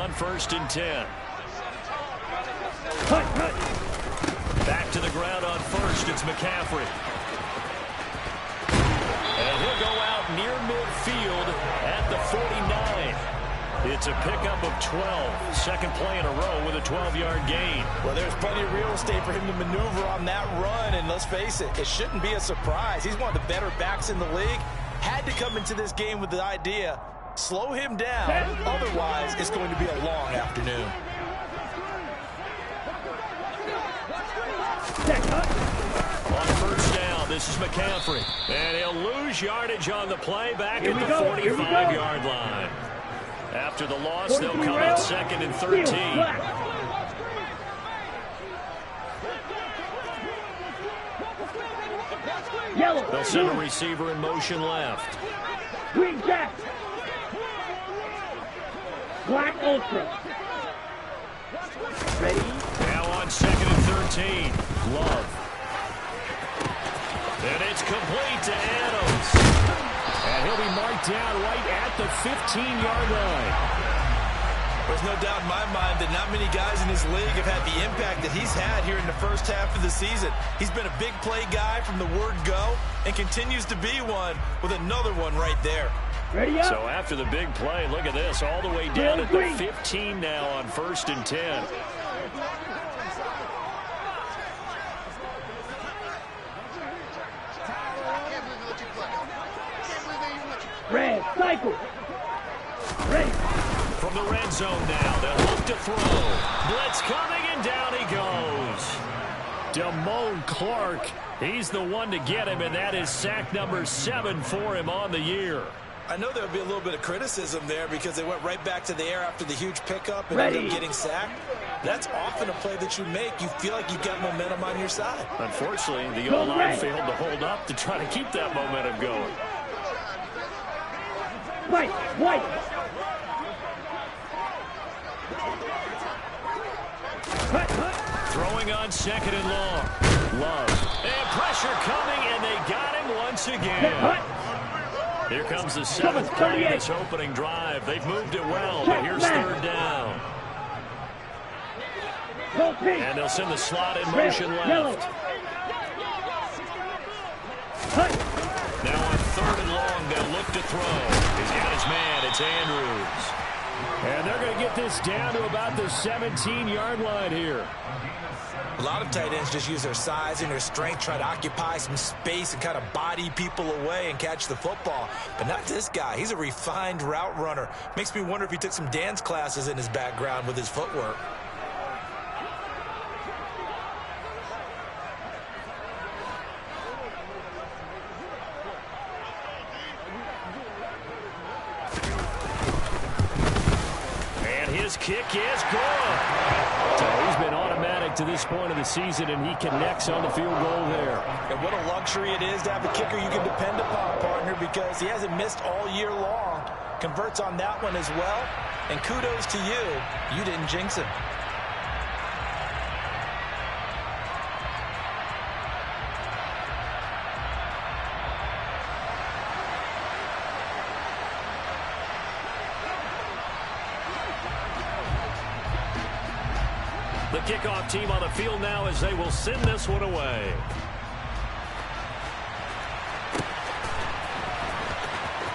on 1st and 10. Back to the ground on 1st. It's McCaffrey. And he'll go out near midfield at the 49. It's a pickup of 12. Second play in a row with a 12-yard gain. Well, there's plenty of real estate for him to maneuver on that run. And let's face it, it shouldn't be a surprise. He's one of the better backs in the league. Had to come into this game with the idea, slow him down. Otherwise, it's going to be a long afternoon. On 1st down, this is McCaffrey. And he'll lose yardage on the play back at the 45-yard line. After the loss, they'll come out 2nd and 13. They'll send a receiver in motion left. Green Jack. Black Ultra. Ready? Now on 2nd and 13. Love. And it's complete to Adams. And he'll be marked down right at the 15-yard line. There's no doubt in my mind that not many guys in this league have had the impact that he's had here in the first half of the season. He's been a big play guy from the word go and continues to be one with another one right there. Ready up. So after the big play, look at this, all the way down at the 15 now on 1st and 10. Red, cycle. Ready. From the red zone now, they'll look to throw. Blitz coming, and down he goes. Damone Clark, he's the one to get him, and that is sack number 7 for him on the year. I know there would be a little bit of criticism there because they went right back to the air after the huge pickup and ended up getting sacked. That's often a play that you make. You feel like you've got momentum on your side. Unfortunately, the O-line failed to hold up to try to keep that momentum going. White. Throwing on 2nd and long. Love. And pressure coming, and they got him once again. Here comes the 7th play of this opening drive. They've moved it well, but here's 3rd down. And they'll send the slot in motion left. Now on 3rd and long, they'll look to throw. He's got his man. It's Andrews. And they're going to get this down to about the 17-yard line here. A lot of tight ends just use their size and their strength, try to occupy some space and kind of body people away and catch the football. But not this guy. He's a refined route runner. Makes me wonder if he took some dance classes in his background with his footwork. And his kick is good. So he's been automatic to this point of the season, and he connects on the field goal there. And what a luxury it is to have a kicker you can depend upon, partner, because he hasn't missed all year long. Converts on that one as well. And kudos to you. You didn't jinx him. The kickoff team on the field now as they will send this one away.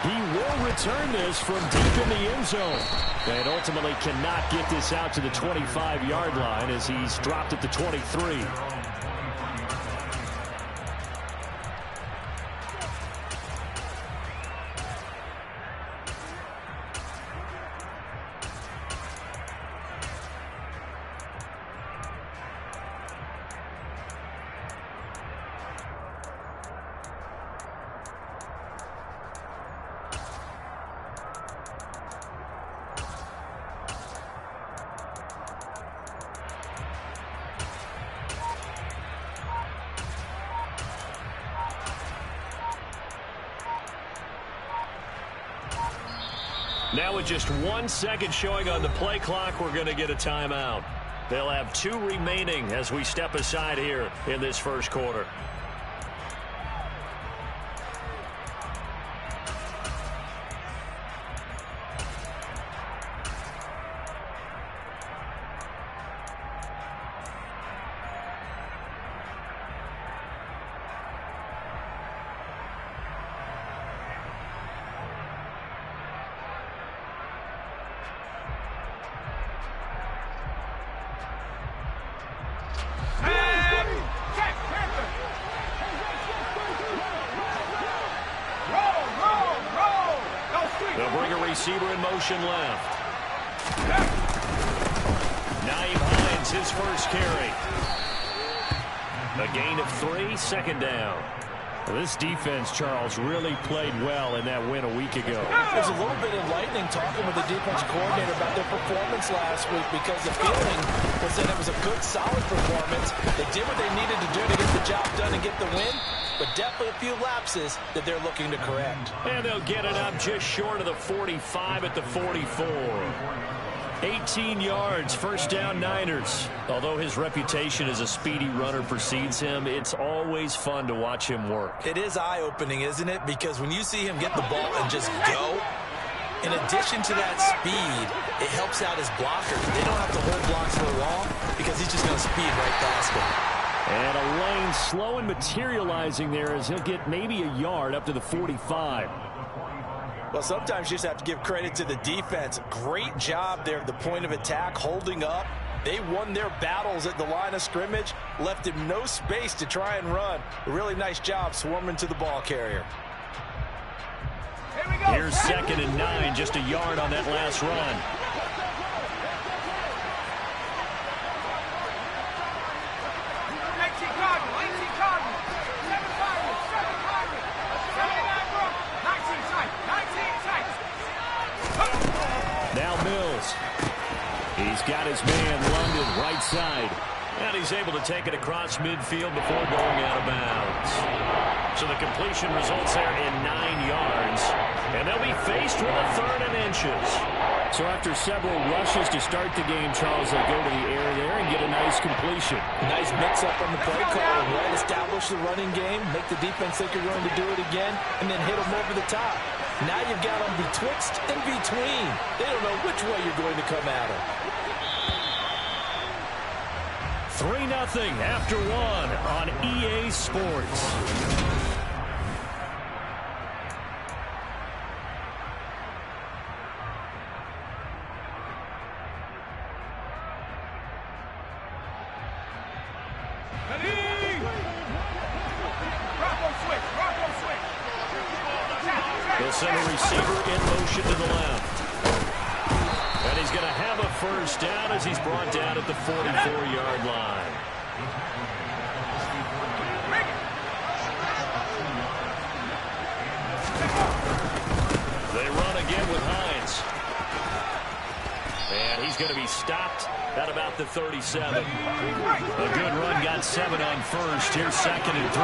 He will return this from deep in the end zone. And ultimately cannot get this out to the 25-yard line as he's dropped at the 23. Now with just 1 second showing on the play clock, we're going to get a timeout. They'll have 2 remaining as we step aside here in this first quarter. receiver in motion left. Naeem Hines, his first carry. A gain of 3, second down. Well, this defense, Charles, really played well in that win a week ago. There's a little bit of lightning talking with the defense coordinator about their performance last week because the feeling was that it was a good, solid performance. They did what they needed to do to get the job done and get the win, but definitely a few lapses that they're looking to correct. And they'll get it up just short of the 45 at the 44. 18 yards, first down Niners. Although his reputation as a speedy runner precedes him, it's always fun to watch him work. It is eye-opening, isn't it? Because when you see him get the ball and just go, in addition to that speed, it helps out his blockers. They don't have to hold blocks for long because he's just going to speed right past them. And a lane slow and materializing there as he'll get maybe a yard up to the 45. Well, sometimes you just have to give credit to the defense. Great job there at the point of attack, holding up. They won their battles at the line of scrimmage, left him no space to try and run. A really nice job swarming to the ball carrier. Here's 2nd and 9, just a yard on that last run. Now Mills. He's got his man London right side. And he's able to take it across midfield before going out of bounds. So the completion results there in 9 yards. And they'll be faced with a 3rd and inches. So after several rushes to start the game, Charles, they go to the air there and get a nice completion. Nice mix-up on the play call. Right, establish the running game, make the defense think you're going to do it again, and then hit them over the top. Now you've got them betwixt and between. They don't know which way you're going to come at them. 3-0 after 1 on EA Sports. They'll send a receiver in motion to the left. And he's going to have a first down as he's brought down at the 44-yard line. They run again with Hines. And he's going to be stopped at about the 37. A good run, got 7 on first. Here's 2nd and 3.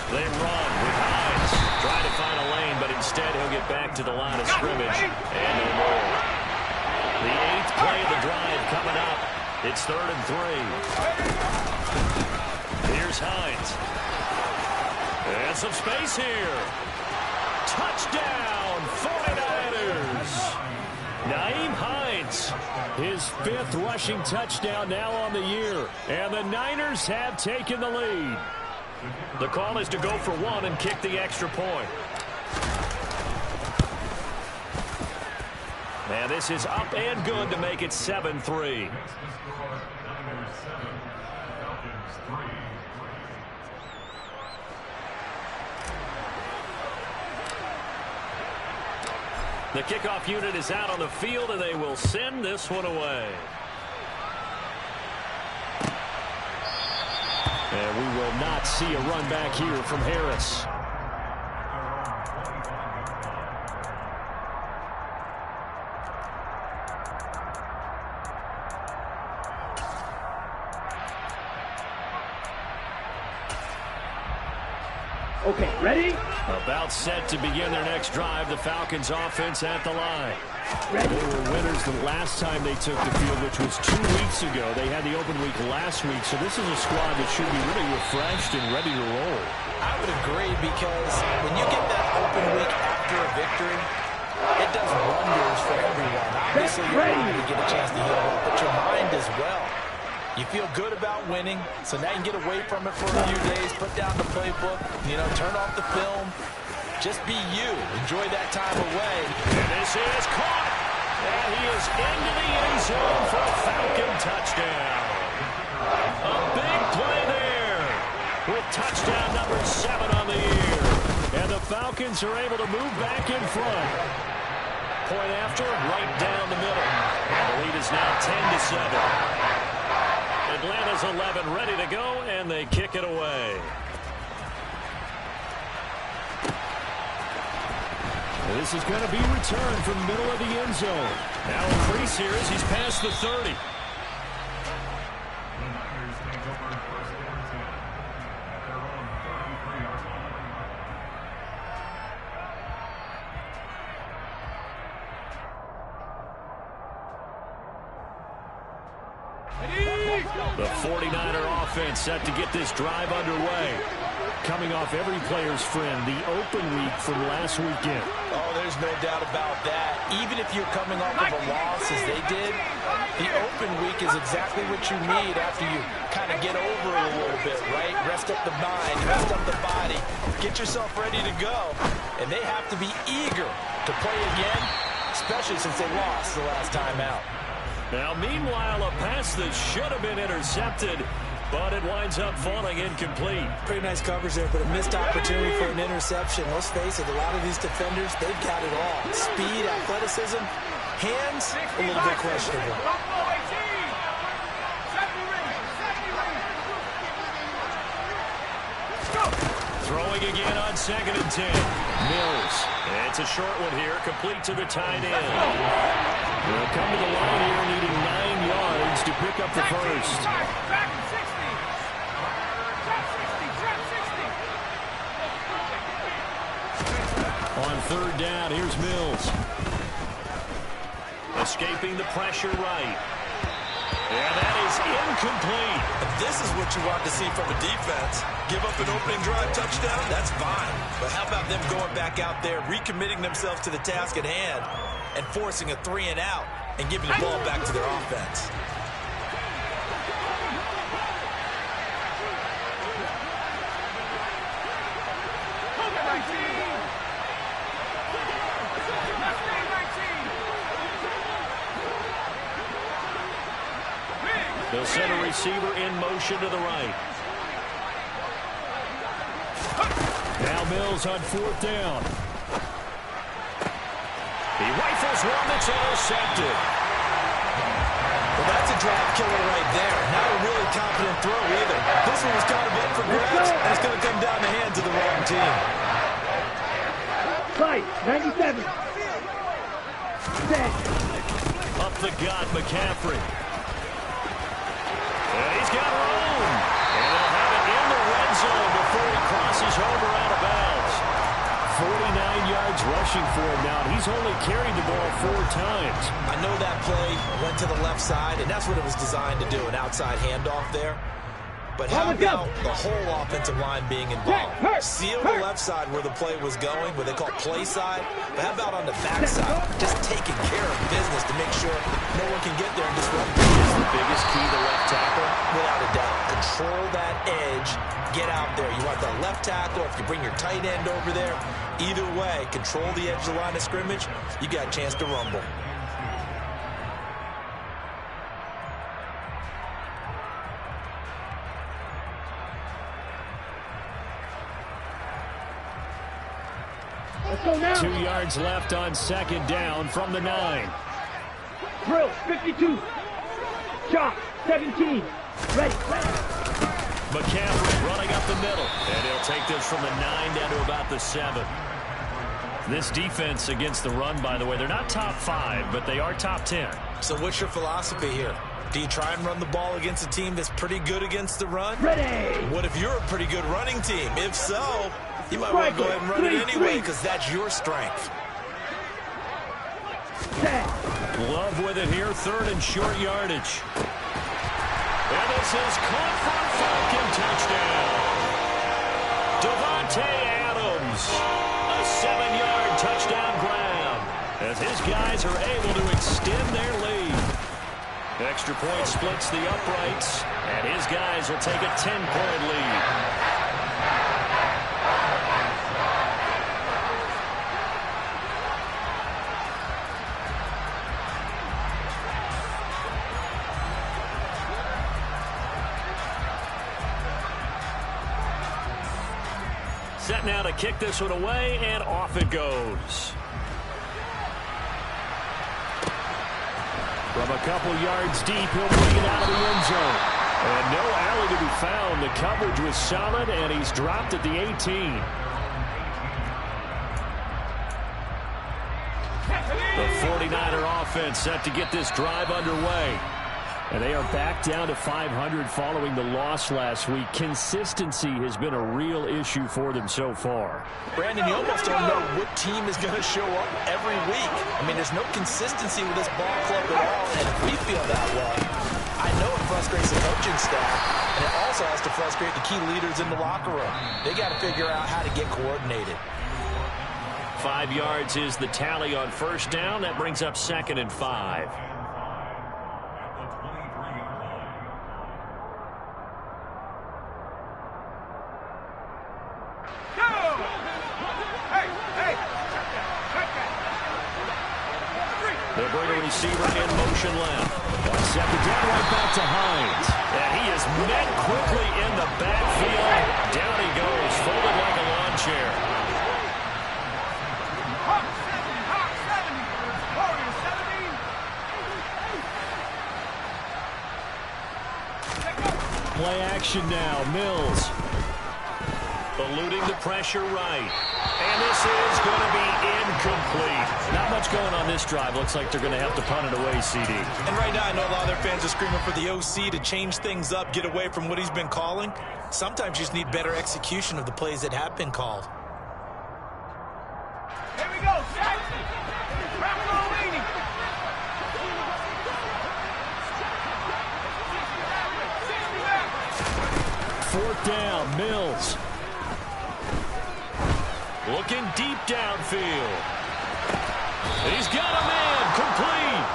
They run with Hines. Trying to find a lane, but instead he'll get back to the line of scrimmage. And no more. The 8th play of the drive coming up. It's 3rd and 3. Here's Hines. And some space here. Touchdown, 49ers. Naeem Hines, his 5th rushing touchdown now on the year. And the Niners have taken the lead. The call is to go for 1 and kick the extra point. And this is up and good to make it 7-3. The kickoff unit is out on the field, and they will send this one away. And we will not see a run back here from Harris. Okay, ready? About set to begin their next drive. The Falcons offense at the line. They were winners the last time they took the field, which was 2 weeks ago. They had the open week last week, so this is a squad that should be really refreshed and ready to roll. I would agree, because when you get that open week after a victory, it does wonders for everyone. Obviously, your body to get a chance to heal up, but your mind as well. You feel good about winning, so now you can get away from it for a few days, put down the playbook, turn off the film. Just be you. Enjoy that time away. And this is caught. And he is into the end zone for a Falcon touchdown. A big play there with touchdown number 7 on the year. And the Falcons are able to move back in front. Point after, right down the middle. And the lead is now 10-7. Atlanta's 11 ready to go, and they kick it away. This is going to be returned from the middle of the end zone. Now increase here as he's past the 30. The 49er offense set to get this drive underway. Coming off every player's friend, the open week from last weekend. Oh, there's no doubt about that. Even if you're coming off of a loss as they did, the open week is exactly what you need after you kind of get over it a little bit, right? Rest up the mind, rest up the body, get yourself ready to go. And they have to be eager to play again, especially since they lost the last time out. Now, meanwhile, a pass that should have been intercepted, but it winds up falling incomplete. Pretty nice coverage there, but a missed opportunity for an interception. Let's face it, a lot of these defenders, they've got it all. Speed, athleticism, hands, a little bit questionable. Throwing again on 2nd and 10. Mills. It's a short one here, complete to the tight end. They'll come to the line here needing 9 yards to pick up the first. On 3rd down, here's Mills. Escaping the pressure right. And that is incomplete. This is what you want to see from a defense. Give up an opening drive touchdown, that's fine. But how about them going back out there, recommitting themselves to the task at hand, and forcing a 3-and-out and giving the ball back to their offense. They'll send a receiver in motion to the right. Now Mills on 4th down. He rifles one that's intercepted. Well, that's a drive killer right there. Not a really confident throw either. This one was kind of up for grabs, and it's going to come down the hands of the wrong team. Right, 97. Set. Up the gut, McCaffrey. And he's got room. And they'll have it in the red zone before he crosses over out of bounds. 49 yards rushing for him now. He's only carried the ball 4 times. I know that play went to the left side, and that's what it was designed to do, an outside handoff there. But how about the whole offensive line being involved? Seal the left side where the play was going, what they call play side. But how about on the back side? Just taking care of business to make sure no one can get there and disrupt. Is the biggest key to left tackle? Without a doubt. Control that edge. Get out there. You want the left tackle. If you bring your tight end over there, either way, control the edge of the line of scrimmage. You got a chance to rumble. Let's go now. 2 yards left on 2nd down from the 9. Drill, 52. Shot, 17. Ready. McCaffrey running up the middle. And he'll take this from the 9 down to about the 7. This defense against the run, by the way, they're not top 5, but they are top 10. So what's your philosophy here? Do you try and run the ball against a team that's pretty good against the run? Ready. What if you're a pretty good running team? If so, you might want to go ahead and run it anyway because that's your strength. Set. Love with it here, 3rd and short yardage. And this is caught for a Falcon touchdown. Devontae Adams, a 7-yard touchdown grab as his guys are able to extend their lead. Extra point splits the uprights, and his guys will take a 10-point lead. Set now to kick this one away, and off it goes. From a couple yards deep, he'll bring it out of the end zone. And no alley to be found. The coverage was solid, and he's dropped at the 18. The 49er offense set to get this drive underway. And they are back down to 500 following the loss last week. Consistency has been a real issue for them so far. Brandon, you almost don't know what team is going to show up every week. I mean, there's no consistency with this ball club at all, and if we feel that way, I know it frustrates the coaching staff, and it also has to frustrate the key leaders in the locker room. They got to figure out how to get coordinated. 5 yards is the tally on first down. That brings up 2nd and 5. They'll bring a receiver in motion left. On 2nd down, right back to Hines. And he is met quickly in the backfield. Down he goes, folded like a lawn chair. Play action now. Mills eluding the pressure right. And this is going to be incomplete. Not much going on this drive. Looks like they're going to have to punt it away, CD. And right now, I know a lot of their fans are screaming for the OC to change things up, get away from what he's been calling. Sometimes you just need better execution of the plays that have been called. Here we go, Jackson. Fourth down, Mills. Looking deep downfield. He's got a man, complete.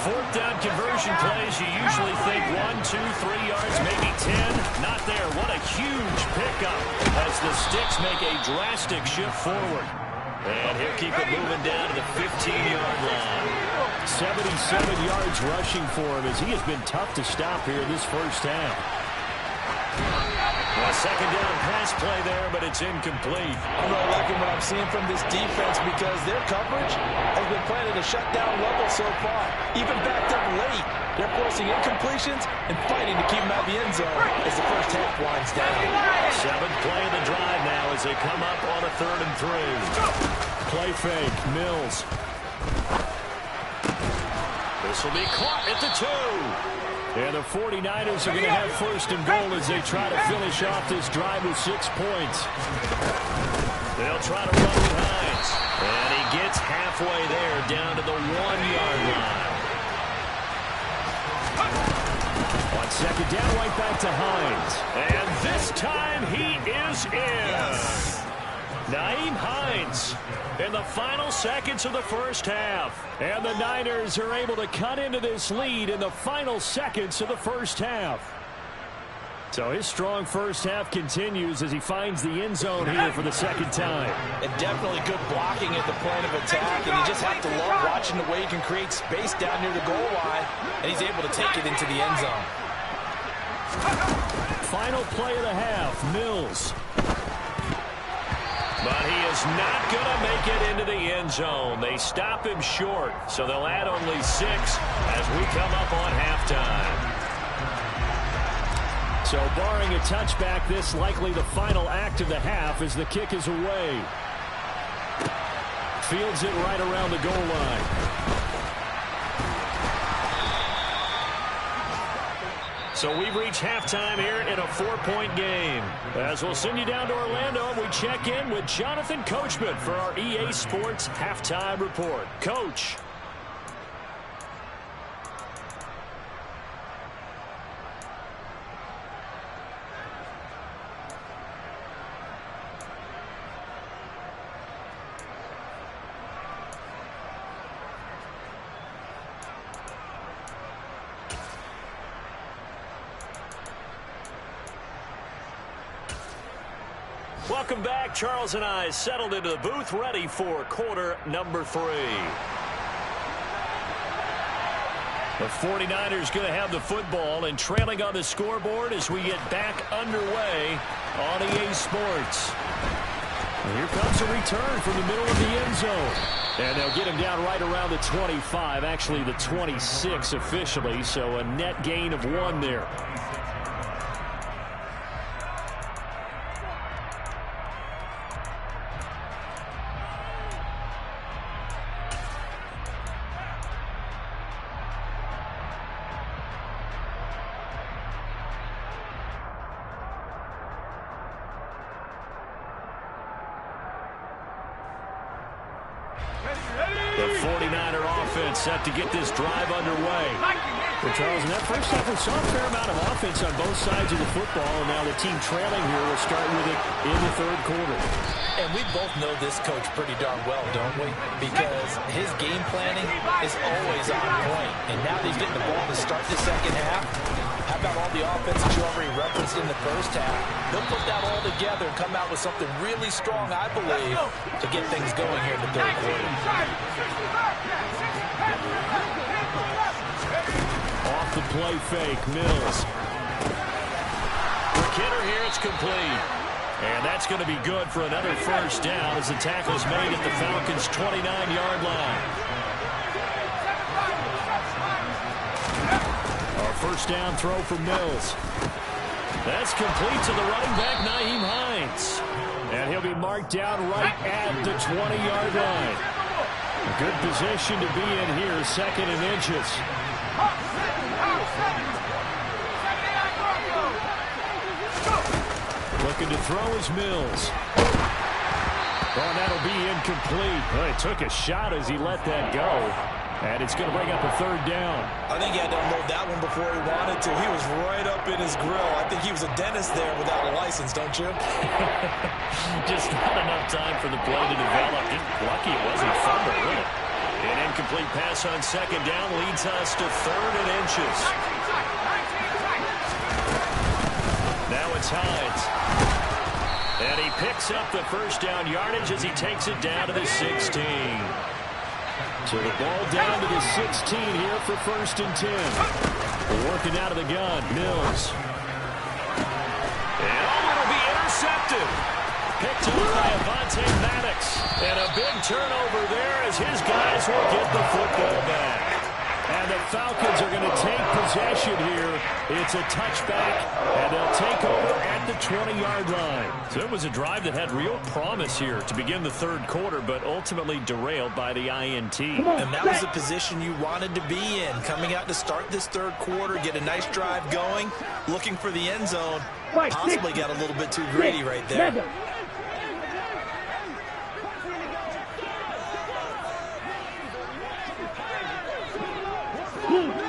Fourth down conversion plays, you usually think 1, 2, 3 yards, maybe 10. Not there. What a huge pickup as the Sticks make a drastic shift forward. And he'll keep it moving down to the 15-yard line. 77 yards rushing for him as he has been tough to stop here in this first half. A second down pass play there, but it's incomplete. I'm really liking what I'm seeing from this defense because their coverage has been playing at a shutdown level so far. Even backed up late, they're forcing incompletions and fighting to keep them out of the end zone as the first half winds down. 7th play of the drive now as they come up on a 3rd and 3. Play fake, Mills. This will be caught at the 2. And the 49ers are going to have 1st and goal as they try to finish off this drive with 6 points. They'll try to run with Hines. And he gets halfway there down to the 1-yard line. On 2nd down, right back to Hines. And this time he is in. Yes. Nyheim Hines in the final seconds of the first half. And the Niners are able to cut into this lead in the final seconds of the first half. So his strong first half continues as he finds the end zone here for the 2nd time. And definitely good blocking at the point of attack. And you just have to love watching the way he can create space down near the goal line. And he's able to take it into the end zone. Final play of the half, Mills. But he is not going to make it into the end zone. They stop him short, so they'll add only 6 as we come up on halftime. So barring a touchback, this likely the final act of the half as the kick is away. Fields it right around the goal line. So we've reached halftime here in a 4-point game. As we'll send you down to Orlando and we check in with Jonathan Coachman for our EA Sports Halftime Report. Coach. Welcome back. Charles and I settled into the booth, ready for quarter number 3. The 49ers going to have the football and trailing on the scoreboard as we get back underway on EA Sports. And here comes a return from the middle of the end zone. And they'll get him down right around the 25, actually the 26 officially, so a net gain of 1 there. The 49er offense set to get this drive underway. Well, Charles, in that first half, we saw a fair amount of offense on both sides of the football, and now the team trailing here will start with it in the third quarter. And we both know this coach pretty darn well, don't we? Because his game planning is always on point. And now that he's getting the ball to start the second half, how about all the offense that you already referenced in the first half? They'll put that all together and come out with something really strong, I believe, to get things going here in the third quarter. Off the play fake, Mills. For Kidder here, it's complete. And that's going to be good for another first down as the tackle's made at the Falcons' 29-yard line. Our first down throw for Mills. That's complete to the running back, Nyheim Hines. And he'll be marked down right at the 20-yard line. A good position to be in here, second and inches. Looking to throw is Mills. Oh, and that'll be incomplete. Oh, he took a shot as he let that go. And it's going to bring up a third down. I think he had to unload that one before he wanted to. He was right up in his grill. I think he was a dentist there without a license, don't you? Just not enough time for the play to develop. Just lucky it wasn't a fumble, really. An incomplete pass on second down leads us to third and inches. Now it's Hines. And he picks up the first down yardage as he takes it down to the 16. So the ball down to the 16 here for first and 10. Working out of the gun, Mills. And it'll be intercepted. Picked up by Avonte Maddox. And a big turnover there as his guys will get the football back. And the Falcons are going to take possession here. It's a touchback, and they'll take over at the 20-yard line. So it was a drive that had real promise here to begin the third quarter, but ultimately derailed by the INT. And that was the position you wanted to be in. Coming out to start this third quarter, get a nice drive going, looking for the end zone. Possibly got a little bit too greedy right there.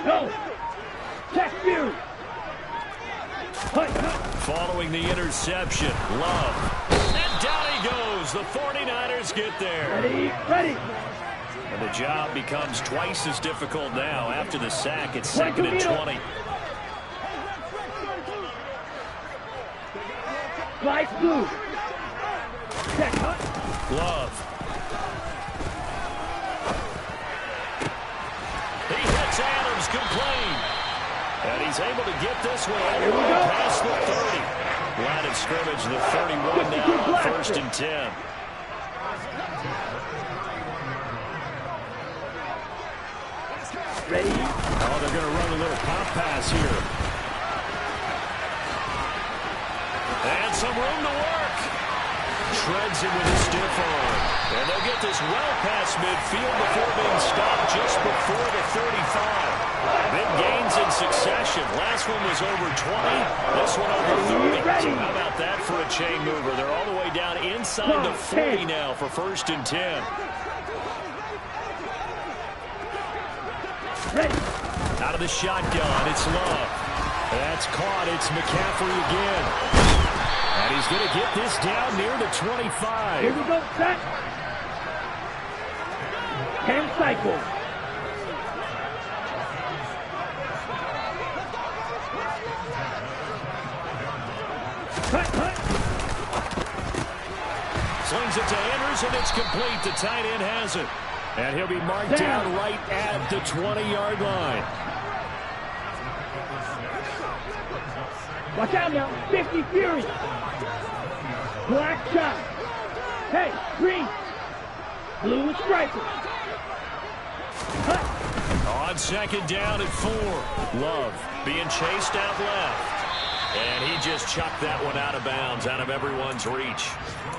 Go! Check you! Following the interception, Love. And down he goes. The 49ers get there. Ready! And the job becomes twice as difficult now after the sack. It's second and 20. Slice blue. Check. Love. He hits Adams complete. And he's able to get this one all the way past the 30. Line of scrimmage, the 31 now, first and 10. Ready? Oh, they're going to run a little pop pass here. And some room to work. Shreds him with a stiff arm. And they'll get this well past midfield before being stopped just before the 35. Big gains in succession. Last one was over 20. This one over 30. So how about that for a chain mover? They're all the way down inside the 40 now for first and 10. Ready. Out of the shotgun, it's Love. That's caught. It's McCaffrey again. And he's going to get this down near the 25. Here we go, set. 10 cycles. Cut. Slings it to Andrews, and it's complete. The tight end has it. And he'll be marked down right at the 20-yard line. Watch out now. 50 Fury. Black shot. Hey, green. Blue is striker. Cut. On second down at 4. Love being chased out left. And he just chucked that one out of bounds, out of everyone's reach.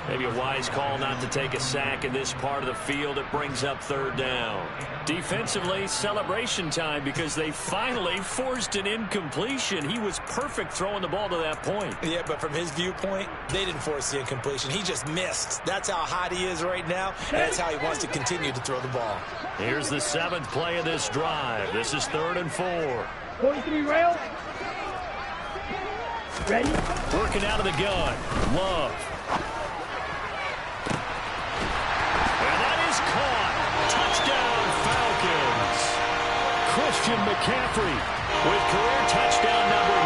Maybe a wise call not to take a sack in this part of the field. It brings up third down. Defensively, celebration time because they finally forced an incompletion. He was perfect throwing the ball to that point. Yeah, but from his viewpoint, they didn't force the incompletion. He just missed. That's how hot he is right now, and that's how he wants to continue to throw the ball. Here's the 7th play of this drive. This is 3rd and 4. 43 rail. Ready? Working out of the gun. Love. And that is caught. Touchdown, Falcons. Christian McCaffrey with career touchdown number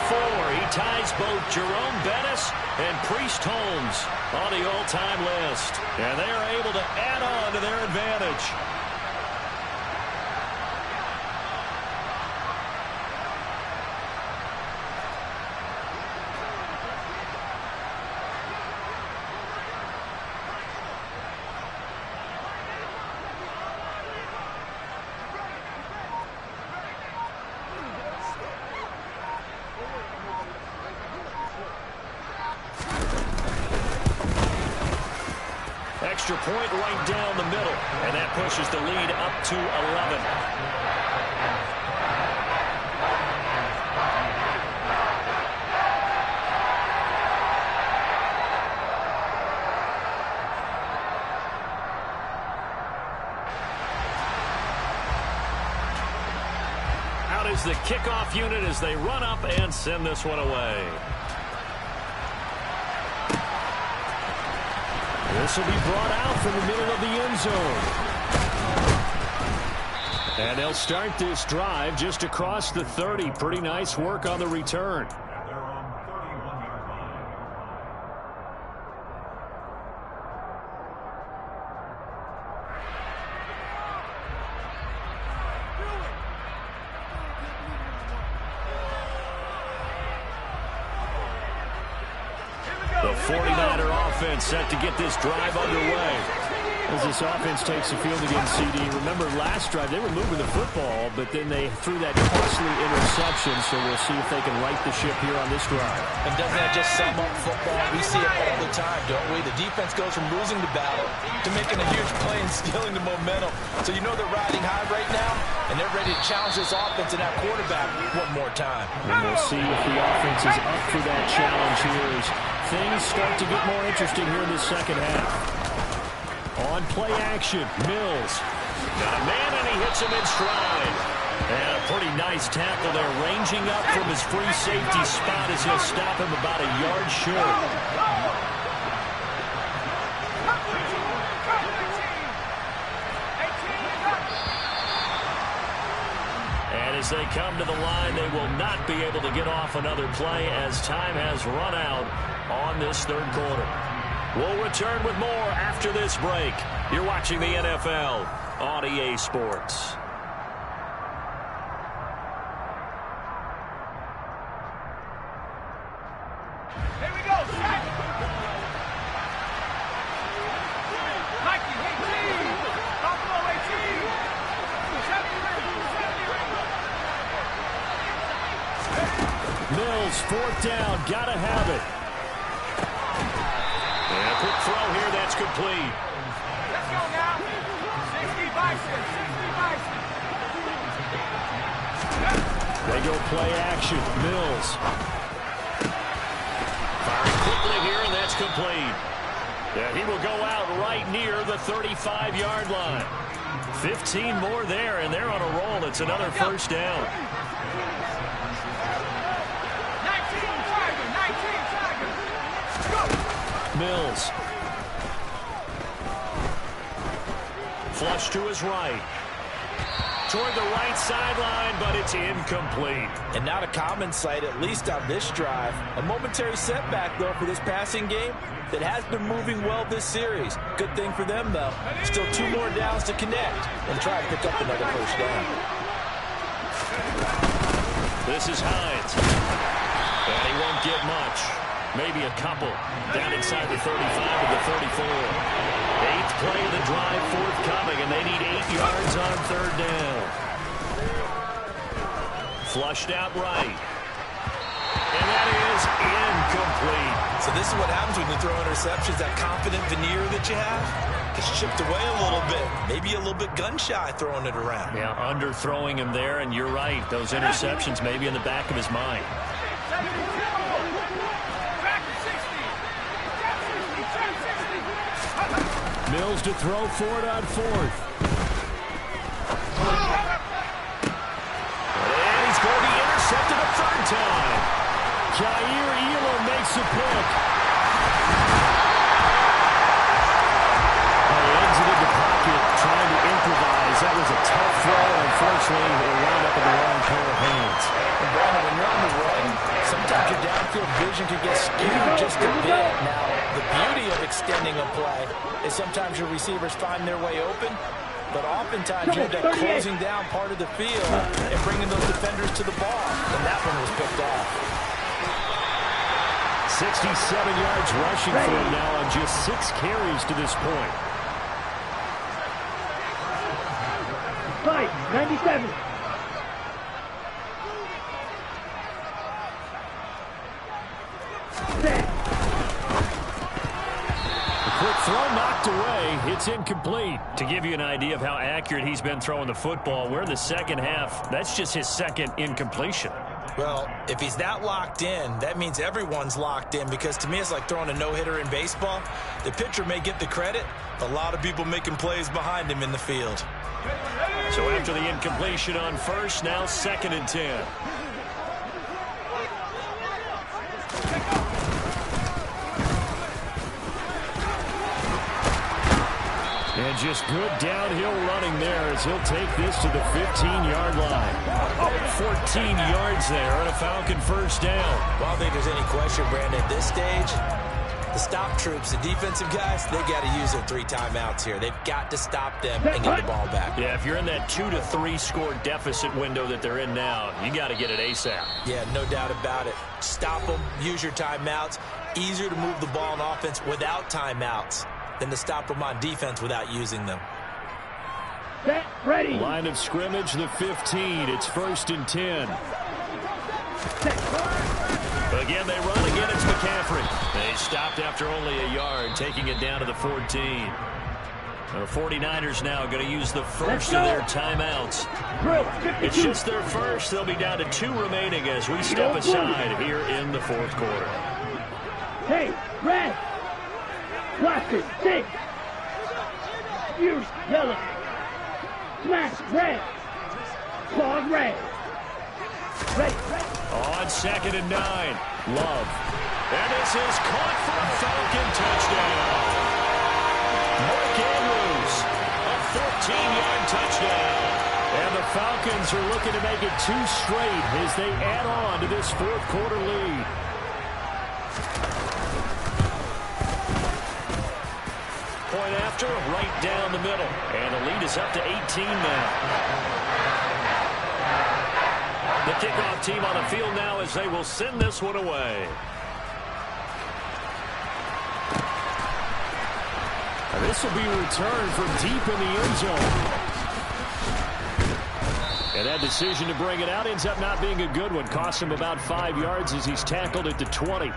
94. He ties both Jerome Bettis and Priest Holmes on the all-time list. And they are able to add on to their advantage. Extra point right down the middle, and that pushes the lead up to 11. Out is the kickoff unit as they run up and send this one away. This will be brought out from the middle of the end zone. And they'll start this drive just across the 30. Pretty nice work on the return. The 49er offense set to get this drive underway. As this offense takes the field again, CD, remember last drive they were moving the football, but then they threw that costly interception, so we'll see if they can right the ship here on this drive. And doesn't that just sum up football? We see it all the time, don't we? The defense goes from losing the battle to making a huge play and stealing the momentum. So you know they're riding high right now, and they're ready to challenge this offense and that quarterback one more time. And we'll see if the offense is up for that challenge here as things start to get more interesting here in the second half. On play action, Mills. Got a man, and he hits him in stride. And a pretty nice tackle there, ranging up from his free safety spot as he'll stop him about a yard short. And as they come to the line, they will not be able to get off another play as time has run out on this third quarter. We'll return with more after this break. You're watching the NFL on EA Sports. Here we go. Sack. Mikey, hey, team. Buffalo, hey, team. 70 Mills, 4th down, gotta have it. And a quick throw here, that's complete. Let's go now. 60 Bison, 60 Bison. They go play action. Mills. Firing quickly here, and that's complete. Yeah, he will go out right near the 35-yard line. 15 more there, and they're on a roll. It's another first down. 19 Tiger. Go. Mills. Flush to his right. Toward the right sideline, but it's incomplete. And not a common sight, at least on this drive. A momentary setback, though, for this passing game that has been moving well this series. Good thing for them, though. Still 2 more downs to connect and try to pick up another first down. This is Hines. And he won't get much. maybe a couple. Down inside the 35 to the 34. 8th play of the drive forthcoming, and they need 8 yards on 3rd down. Flushed out right. And that is incomplete. So this is what happens when you throw interceptions. That confident veneer that you have gets chipped away a little bit. Maybe a little bit gun-shy throwing it around. Yeah, underthrowing him there, and you're right. Those interceptions may be in the back of his mind. Mills to throw for it on 4th. And he's going to be intercepted a 3rd time. Jair Elam makes a pick. He exited the pocket trying to improvise. That was a tough throw. Unfortunately, it wound up in the wrong pair of hands. And Brandon, when you're on the run, sometimes your downfield vision can get skewed just a bit. Now, the beauty of extending a play is sometimes your receivers find their way open, but oftentimes you end up closing down part of the field and bringing those defenders to the ball. And that one was picked off. 67 yards rushing for him now on just 6 carries to this point. 97. Quick throw knocked away. It's incomplete. To give you an idea of how accurate he's been throwing the football, we're in the second half. That's just his 2nd incompletion. Well, if he's that locked in, that means everyone's locked in, because to me it's like throwing a no-hitter in baseball. The pitcher may get the credit. A lot of people making plays behind him in the field. So after the incompletion on 1st, now 2nd and 10. And just good downhill running there as he'll take this to the 15-yard line. 14 yards there and a Falcon 1st down. Well, I don't think there's any question, Brandon, at this stage, the stop troops, the defensive guys, they got to use their 3 timeouts here. They've got to stop them and get the ball back. Yeah, if you're in that 2 to 3 score deficit window that they're in now, you got to get it ASAP. Yeah, no doubt about it. Stop them, use your timeouts. Easier to move the ball on offense without timeouts than to stop them on defense without using them. Set, ready. Line of scrimmage, the 15. It's 1st and 10. Again, they run. Again, it's McCaffrey. They stopped after only a yard, taking it down to the 14. The 49ers now going to use the first of their timeouts. It's just their first. They'll be down to 2 remaining as we step aside here in the 4th quarter. Hey, red. Blaster, 6. Fuse, yellow. Smash, red. Claws, red. Ready. On 2nd and 9. Love. And this is caught for a Falcon touchdown. Mark Andrews, a 14-yard touchdown. And the Falcons are looking to make it 2 straight as they add on to this 4th quarter lead. Point after, right down the middle. And the lead is up to 18 now. The kickoff team on the field now as they will send this one away. And this will be returned from deep in the end zone. And that decision to bring it out ends up not being a good one. Costs him about 5 yards as he's tackled at the 20.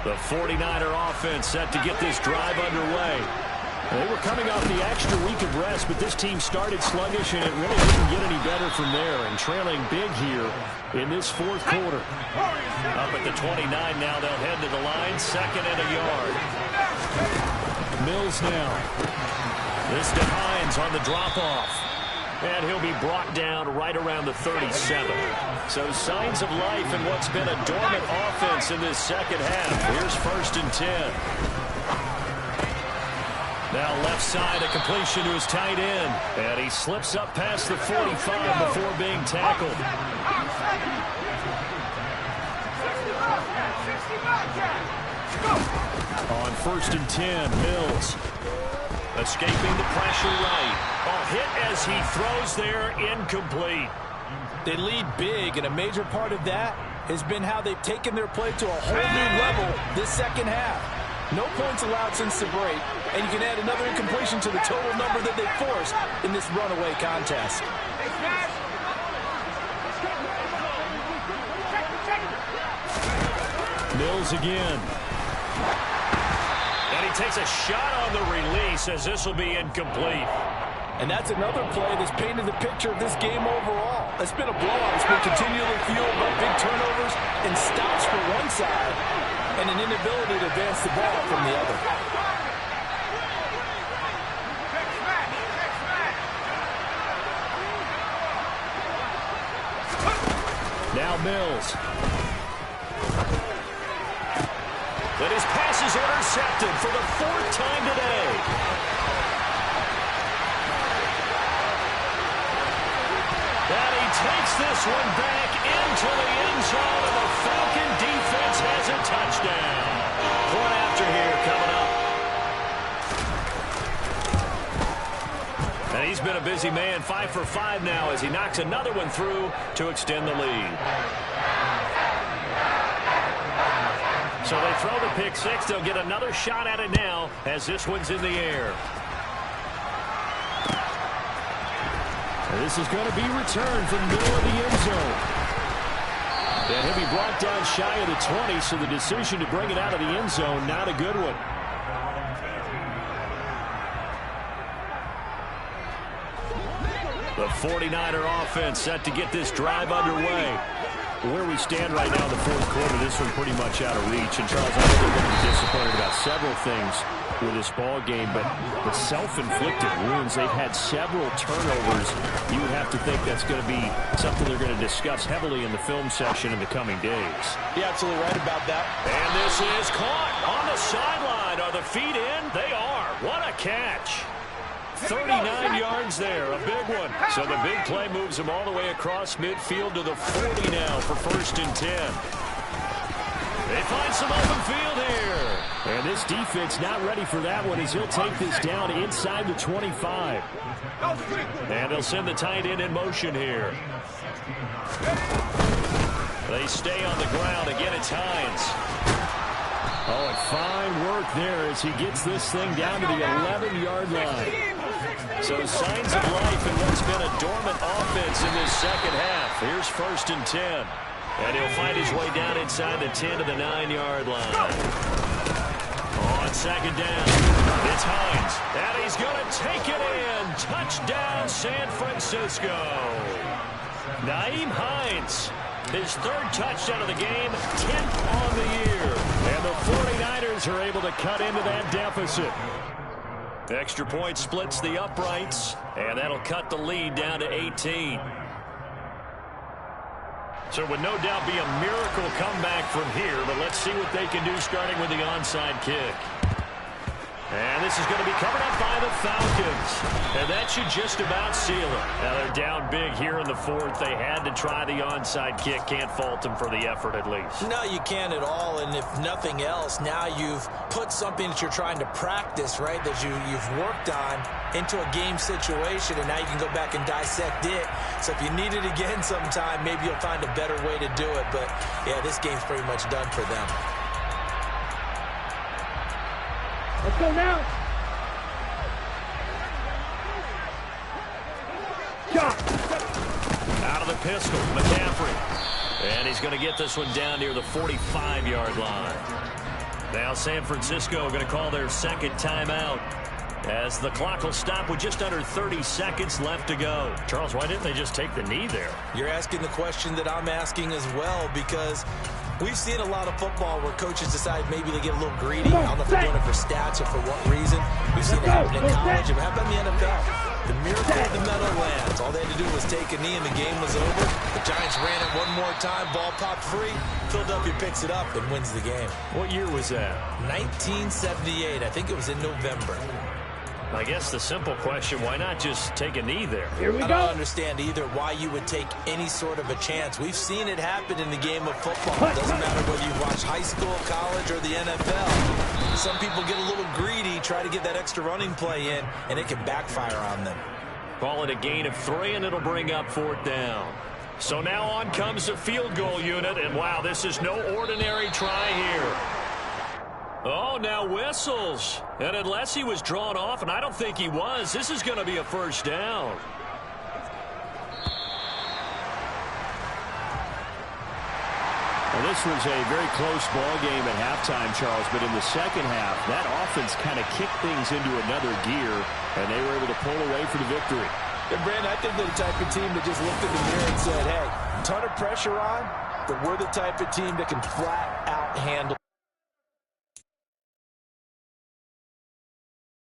The 49er offense set to get this drive underway. They were coming off the extra week of rest, but this team started sluggish, and it really didn't get any better from there. And trailing big here in this 4th quarter. Up at the 29 now, they'll head to the line, 2nd and a yard. Mills now. This to Hines on the drop-off. And he'll be brought down right around the 37. So signs of life in what's been a dormant offense in this second half. Here's 1st and 10. Now left side, a completion to his tight end. And he slips up past the 45 before being tackled. On 1st and 10, Mills. Escaping the pressure right. A hit as he throws there, incomplete. They lead big, and a major part of that has been how they've taken their play to a whole new level this second half. No points allowed since the break, and you can add another incompletion to the total number that they forced in this runaway contest. Mills again. And he takes a shot on the release as this will be incomplete. And that's another play that's painted the picture of this game overall. It's been a blowout. It's been continually fueled by big turnovers and stops for one side and an inability to advance the ball from the other. Now Mills. But his pass is intercepted for the 4th time today. And he takes this one back into the end zone, and the Falcon defense has a touchdown. Point after here coming up. And he's been a busy man, 5 for 5 now as he knocks another one through to extend the lead. So they throw the pick six. They'll get another shot at it now as this one's in the air. And this is going to be returned from the middle of the end zone. And he'll be brought down shy of the 20, so the decision to bring it out of the end zone, not a good one. The 49er offense set to get this drive underway. Where we stand right now in the 4th quarter, this one pretty much out of reach. And Charles, I know they're going to be disappointed about several things with this ball game, but the self-inflicted wounds, they've had several turnovers. You would have to think that's going to be something they're going to discuss heavily in the film session in the coming days. You're absolutely right about that. And this is caught on the sideline. Are the feet in? They are. What a catch. 39 yards there, a big one. So the big play moves him all the way across midfield to the 40 now for 1st and 10. They find some open field here. And this defense not ready for that one as he'll take this down inside the 25. And they'll send the tight end in motion here. They stay on the ground. Again, it's Hines. Oh, and fine work there as he gets this thing down to the 11-yard line. So signs of life in what's been a dormant offense in this second half. Here's 1st and 10. And he'll find his way down inside the 10 to the 9-yard line. On 2nd down, it's Hines. And he's going to take it in. Touchdown, San Francisco. Nyheim Hines. His 3rd touchdown of the game, 10th on the year. And the 49ers are able to cut into that deficit. Extra point splits the uprights, and that'll cut the lead down to 18. So it would no doubt be a miracle comeback from here, but let's see what they can do starting with the onside kick. And this is going to be covered up by the Falcons. And that should just about seal it. Now they're down big here in the 4th. They had to try the onside kick. Can't fault them for the effort at least. No, you can't at all. And if nothing else, now you've put something that you're trying to practice, right, that you've worked on into a game situation. And now you can go back and dissect it. So if you need it again sometime, maybe you'll find a better way to do it. But, yeah, this game's pretty much done for them. Let's go now. Shot. Out of the pistol, McCaffrey. And he's going to get this one down near the 45-yard line. Now San Francisco going to call their 2nd timeout as the clock will stop with just under 30 seconds left to go. Charles, why didn't they just take the knee there? You're asking the question that I'm asking as well, because we've seen a lot of football where coaches decide maybe they get a little greedy. I don't know if they're doing it for stats or for what reason. We've seen it happen in college. It happened in the NFL. The miracle of the meadow lands. All they had to do was take a knee and the game was over. The Giants ran it one more time. Ball popped free. Philadelphia picks it up and wins the game. What year was that? 1978. I think it was in November. I guess the simple question, why not just take a knee there? Here we I go. don't understand either why you would take any sort of a chance. We've seen it happen in the game of football. It doesn't matter whether you've watched high school, college, or the NFL. Some people get a little greedy, try to get that extra running play in, and it can backfire on them. Call it a gain of 3, and it'll bring up 4th down. So now on comes the field goal unit, and wow, this is no ordinary try here. Oh, now whistles. And unless he was drawn off, and I don't think he was, this is going to be a 1st down. Well, this was a very close ball game at halftime, Charles, but in the second half, that offense kind of kicked things into another gear, and they were able to pull away for the victory. And Brandon, I think they're the type of team that just looked in the mirror and said, hey, ton of pressure on, but we're the type of team that can flat out handle